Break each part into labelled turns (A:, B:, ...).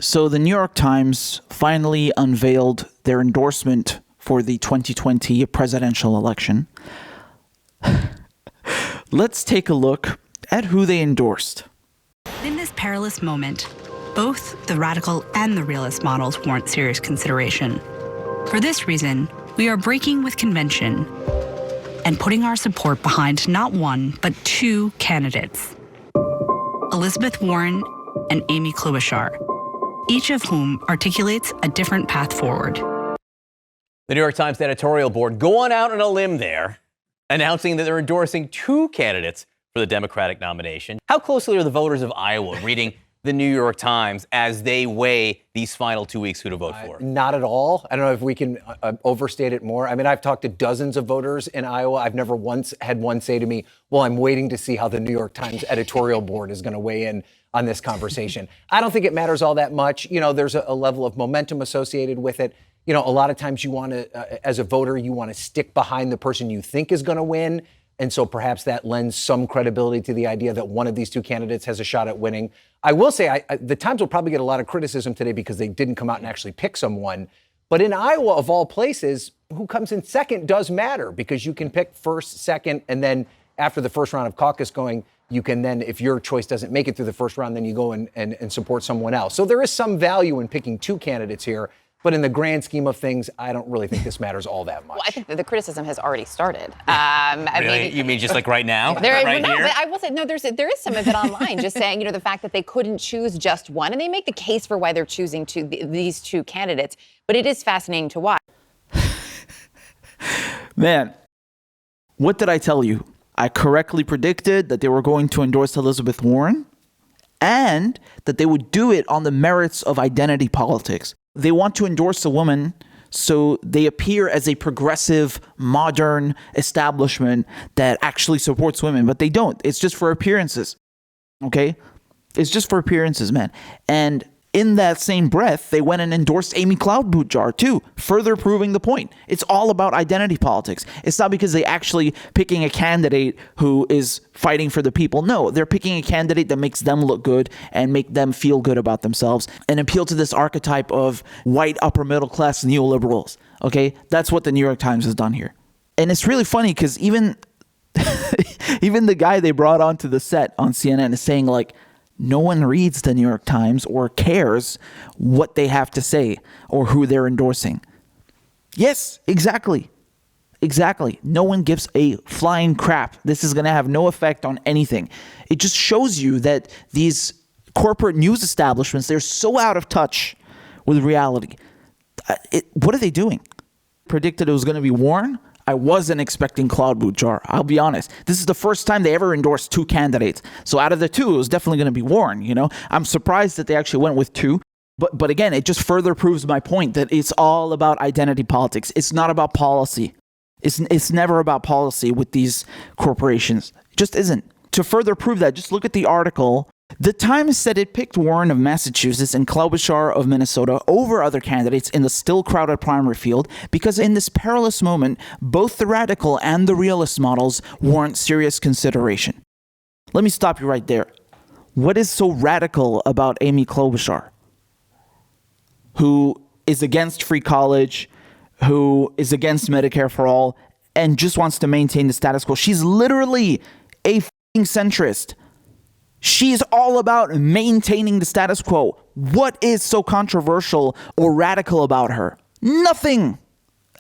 A: So the New York Times finally unveiled their endorsement for the 2020 presidential election. Let's take a look at who they endorsed.
B: In this perilous moment, both the radical and the realist models warrant serious consideration. For this reason, we are breaking with convention and putting our support behind not one, but two candidates, Elizabeth Warren and Amy Klobuchar, each of whom articulates a different path forward.
C: The New York Times editorial board going out on a limb there, announcing that they're endorsing two candidates for the Democratic nomination. How closely are the voters of Iowa reading the New York Times as they weigh these final 2 weeks who to vote for?
D: Not at all. I don't know if we can overstate it more. I mean, I've talked to dozens of voters in Iowa. I've never once had one say to me, well, I'm waiting to see how the New York Times editorial board is going to weigh in on this conversation. I don't think it matters all that much. You know, there's a level of momentum associated with it. You know, a lot of times you want to, as a voter, you want to stick behind the person you think is going to win. And so perhaps that lends some credibility to the idea that one of these two candidates has a shot at winning. I will say the Times will probably get a lot of criticism today because they didn't come out and actually pick someone. But in Iowa, of all places, who comes in second does matter because you can pick first, second, and then after the first round of caucus going, you can then, if your choice doesn't make it through the first round, then you go and support someone else. So there is some value in picking two candidates here. But in the grand scheme of things, I don't really think this matters all that much.
E: Well, I think that the criticism has already started.
C: Really? You mean just like right now?
E: But I will say, no, there is some of it online, just saying, you know, the fact that they couldn't choose just one. And they make the case for why they're choosing these two candidates. But it is fascinating to watch.
A: Man, what did I tell you? I correctly predicted that they were going to endorse Elizabeth Warren and that they would do it on the merits of identity politics. They want to endorse a woman so they appear as a progressive, modern establishment that actually supports women, but they don't. It's just for appearances, okay? It's just for appearances, man. And in that same breath, they went and endorsed Amy Klobuchar too, further proving the point. It's all about identity politics. It's not because they actually picking a candidate who is fighting for the people. No, they're picking a candidate that makes them look good and make them feel good about themselves and appeal to this archetype of white upper middle class neoliberals. Okay, that's what the New York Times has done here. And it's really funny because even the guy they brought onto the set on CNN is saying like, no one reads the New York Times or cares what they have to say or who they're endorsing. Yes, exactly. Exactly. No one gives a flying crap. This is going to have no effect on anything. It just shows you that these corporate news establishments, they're so out of touch with reality. What are they doing? Predicted it was going to be Warren. I wasn't expecting Klobuchar. I'll be honest. This is the first time they ever endorsed two candidates. So out of the two, it was definitely going to be Warren. You know, I'm surprised that they actually went with two. But again, it just further proves my point that it's all about identity politics. It's not about policy. It's never about policy with these corporations. It just isn't. To further prove that, just look at the article. The Times said it picked Warren of Massachusetts and Klobuchar of Minnesota over other candidates in the still crowded primary field because in this perilous moment, both the radical and the realist models warrant serious consideration. Let me stop you right there. What is so radical about Amy Klobuchar, who is against free college, who is against Medicare for all, and just wants to maintain the status quo? She's literally a f***ing centrist. She's all about maintaining the status quo. What is so controversial or radical about her? Nothing.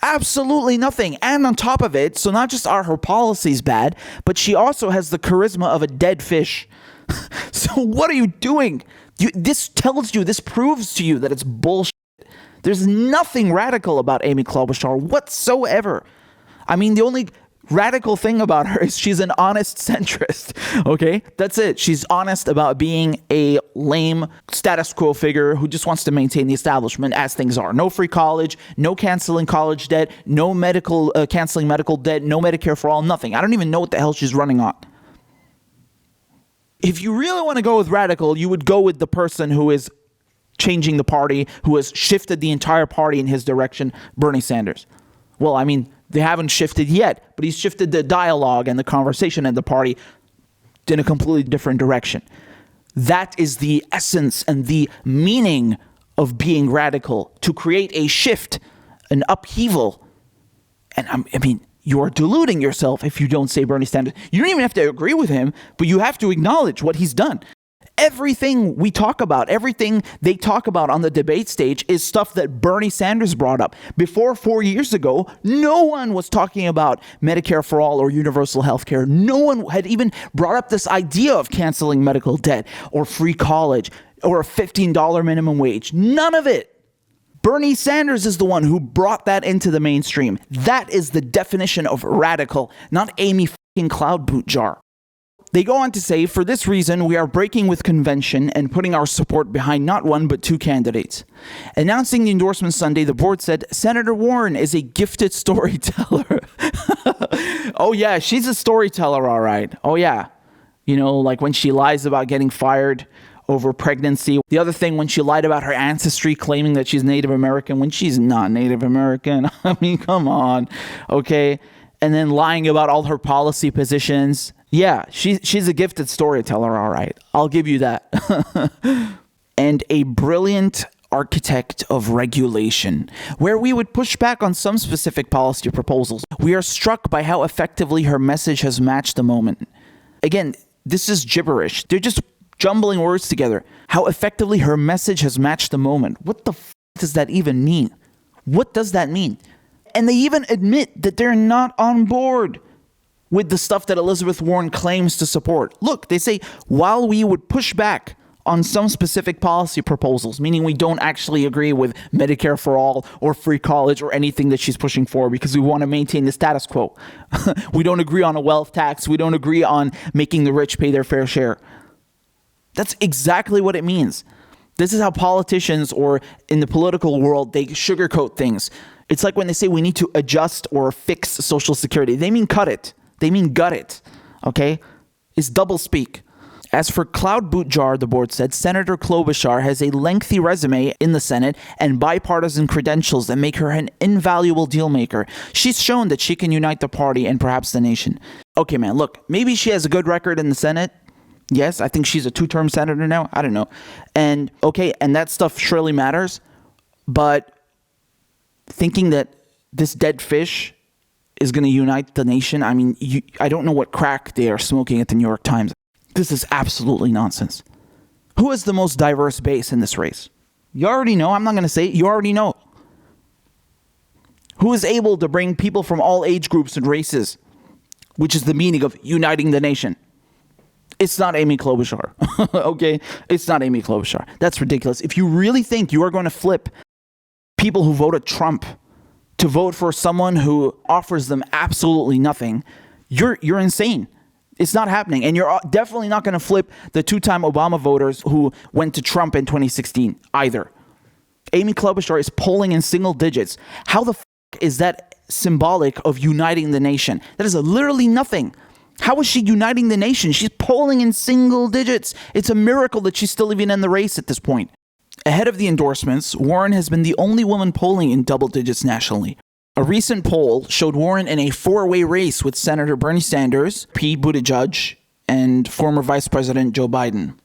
A: Absolutely nothing. And on top of it, so not just are her policies bad, but she also has the charisma of a dead fish. So what are you doing? This proves to you that it's bullshit. There's nothing radical about Amy Klobuchar whatsoever. I mean, the only radical thing about her is she's an honest centrist, okay? That's it. She's honest about being a lame status quo figure who just wants to maintain the establishment as things are. No free college, no canceling college debt, no canceling medical debt, no Medicare for all, nothing. I don't even know what the hell she's running on. If you really want to go with radical, you would go with the person who is changing the party, who has shifted the entire party in his direction, Bernie Sanders. Well, I mean, they haven't shifted yet, but he's shifted the dialogue and the conversation in the party in a completely different direction. That is the essence and the meaning of being radical to create a shift, an upheaval. And I mean, you are deluding yourself if you don't say Bernie Sanders. You don't even have to agree with him, but you have to acknowledge what he's done. Everything we talk about, everything they talk about on the debate stage is stuff that Bernie Sanders brought up. Before 4 years ago, no one was talking about Medicare for all or universal health care. No one had even brought up this idea of canceling medical debt or free college or a $15 minimum wage. None of it. Bernie Sanders is the one who brought that into the mainstream. That is the definition of radical, not Amy fucking Klobuchar. They go on to say, for this reason, we are breaking with convention and putting our support behind not one but two candidates. Announcing the endorsement Sunday, the board said, Senator Warren is a gifted storyteller. Oh yeah, she's a storyteller, all right. Oh yeah. You know, like when she lies about getting fired over pregnancy. The other thing, when she lied about her ancestry, claiming that she's Native American when she's not Native American. I mean, come on. Okay. And then lying about all her policy positions. Yeah, she's a gifted storyteller, all right. I'll give you that. And a brilliant architect of regulation, where we would push back on some specific policy proposals. We are struck by how effectively her message has matched the moment. Again, this is gibberish. They're just jumbling words together. How effectively her message has matched the moment. What the does that even mean? What does that mean? And they even admit that they're not on board with the stuff that Elizabeth Warren claims to support. Look, they say, while we would push back on some specific policy proposals, meaning we don't actually agree with Medicare for all or free college or anything that she's pushing for because we want to maintain the status quo. We don't agree on a wealth tax. We don't agree on making the rich pay their fair share. That's exactly what it means. This is how politicians or in the political world, they sugarcoat things. It's like when they say we need to adjust or fix Social Security. They mean cut it. They mean gut it, okay? It's double speak. As for Klobuchar, the board said, Senator Klobuchar has a lengthy resume in the Senate and bipartisan credentials that make her an invaluable deal maker. She's shown that she can unite the party and perhaps the nation. Okay, man, look, maybe she has a good record in the Senate. Yes, I think she's a 2-term senator now. I don't know. And okay, and that stuff surely matters. But thinking that this dead fish is going to unite the nation. I mean, I don't know what crack they are smoking at the New York Times. This is absolutely nonsense. Who is the most diverse base in this race? You already know. I'm not going to say it. You already know. Who is able to bring people from all age groups and races, which is the meaning of uniting the nation? It's not Amy Klobuchar. Okay? It's not Amy Klobuchar. That's ridiculous. If you really think you are going to flip people who voted Trump to vote for someone who offers them absolutely nothing, you're insane. It's not happening. And you're definitely not going to flip the 2-time Obama voters who went to Trump in 2016 either. Amy Klobuchar is polling in single digits. How the is that symbolic of uniting the nation? That is literally nothing. How is she uniting the nation? She's polling in single digits. It's a miracle that she's still even in the race at this point. Ahead of the endorsements, Warren has been the only woman polling in double digits nationally. A recent poll showed Warren in a 4-way race with Senator Bernie Sanders, Pete Buttigieg, and former Vice President Joe Biden.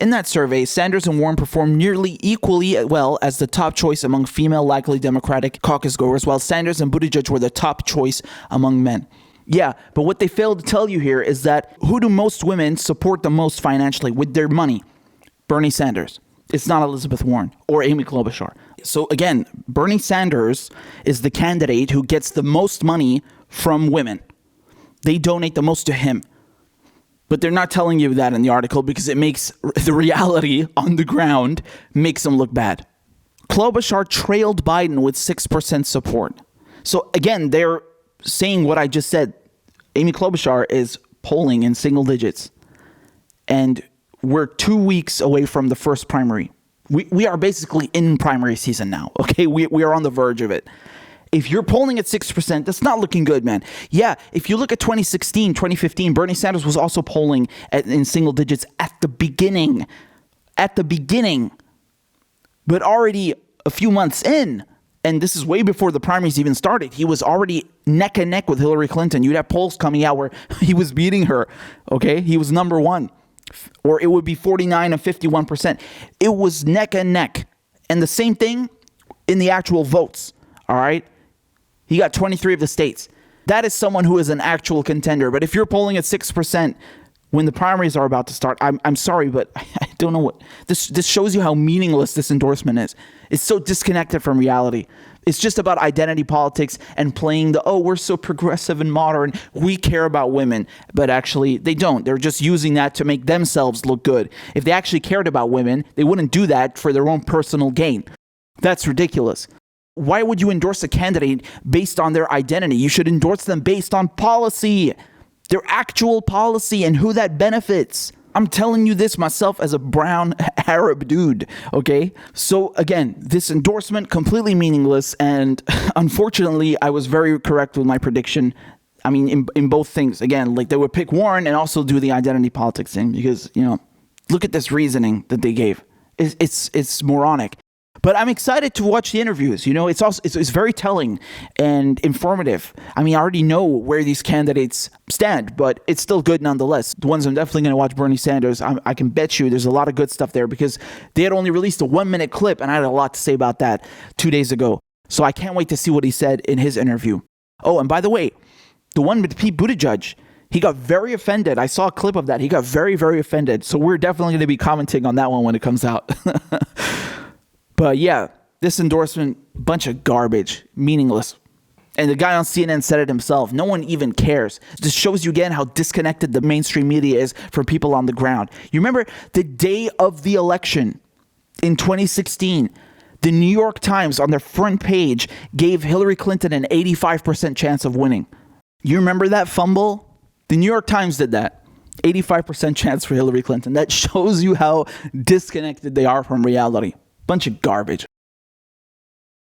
A: In that survey, Sanders and Warren performed nearly equally well as the top choice among female likely Democratic caucus goers, while Sanders and Buttigieg were the top choice among men. Yeah, but what they failed to tell you here is that who do most women support the most financially with their money? Bernie Sanders. It's not Elizabeth Warren or Amy Klobuchar. So again, Bernie Sanders is the candidate who gets the most money from women. They donate the most to him. But they're not telling you that in the article because it makes the reality on the ground makes them look bad. Klobuchar trailed Biden with 6% support. So again, they're saying what I just said. Amy Klobuchar is polling in single digits. And we're 2 weeks away from the first primary. We are basically in primary season now, okay? We are on the verge of it. If you're polling at 6%, that's not looking good, man. Yeah, if you look at 2016, 2015, Bernie Sanders was also polling in single digits at the beginning. But already a few months in, and this is way before the primaries even started, he was already neck and neck with Hillary Clinton. You'd have polls coming out where he was beating her, okay? He was number one. Or it would be 49 and 51%. It was neck and neck. And the same thing in the actual votes, all right? He got 23 of the states. That is someone who is an actual contender. But if you're polling at 6% when the primaries are about to start, I'm sorry, but I don't know what. This shows you how meaningless this endorsement is. It's so disconnected from reality. It's just about identity politics and playing the, we're so progressive and modern, we care about women. But actually, they don't. They're just using that to make themselves look good. If they actually cared about women, they wouldn't do that for their own personal gain. That's ridiculous. Why would you endorse a candidate based on their identity? You should endorse them based on policy, their actual policy and who that benefits. I'm telling you this myself as a brown Arab dude, okay? So again, this endorsement, completely meaningless, and unfortunately, I was very correct with my prediction. I mean, in both things. Again, like they would pick Warren and also do the identity politics thing because, look at this reasoning that they gave. It's moronic. But I'm excited to watch the interviews. It's very telling and informative. I mean, I already know where these candidates stand, but it's still good nonetheless. The ones I'm definitely going to watch, Bernie Sanders, I can bet you there's a lot of good stuff there because they had only released a 1-minute clip, and I had a lot to say about that 2 days ago. So I can't wait to see what he said in his interview. Oh, and by the way, the one with Pete Buttigieg, he got very offended. I saw a clip of that. He got very, very offended. So we're definitely going to be commenting on that one when it comes out. But yeah, this endorsement, bunch of garbage, meaningless. And the guy on CNN said it himself. No one even cares. This shows you again how disconnected the mainstream media is from people on the ground. You remember the day of the election in 2016, the New York Times on their front page gave Hillary Clinton an 85% chance of winning. You remember that fumble? The New York Times did that. 85% chance for Hillary Clinton. That shows you how disconnected they are from reality. Bunch of garbage.